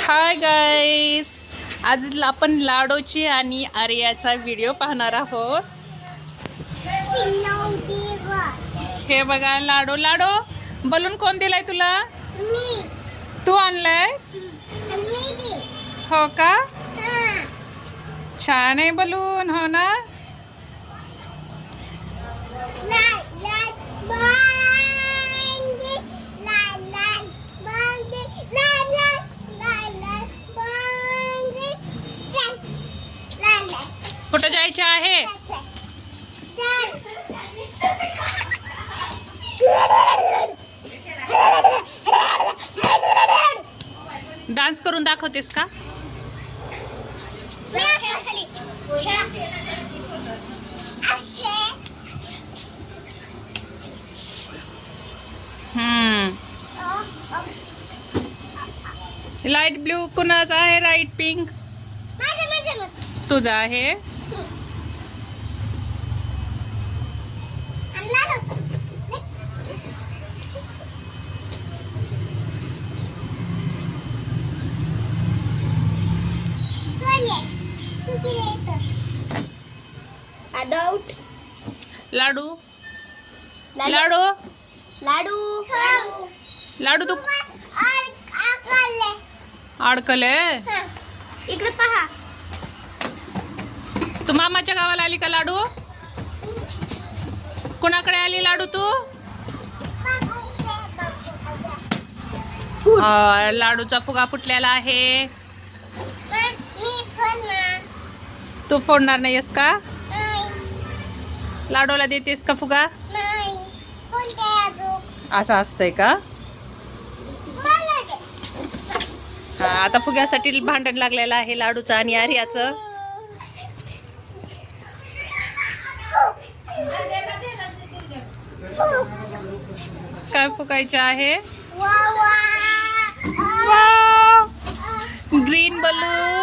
Hi guys, आज आपण लाडोची आणि आर्याचा व्हिडिओ पाहणार आहोत. हे बघा लाडो. लाडो बलून कोण दिलाय तुला? तू आणलाय? हो का? छान आहे बलून, हो ना? कुठं जायचे आहे? डान्स करून दाखवतेस का? लाईट ब्ल्यू कुणाचा आहे? लाईट पिंक तुझा आहे. लाडू लाडू लाडू लाडू तू अडकले. इकडे पहा. तू मामाच्या गावाला आली का लाडू? कुणाकडे आली लाडू तू? लाडूचा फुगा फुटलेला आहे. तू फोडणार नाहीयेस का? लाडूला देतेस का फुगा? असं असतंय का? हा, आता फुग्यासाठी भांडण लागलेलं आहे लाडूचं आणि आर्याचं. काय फुगायचं आहे? Green balloon.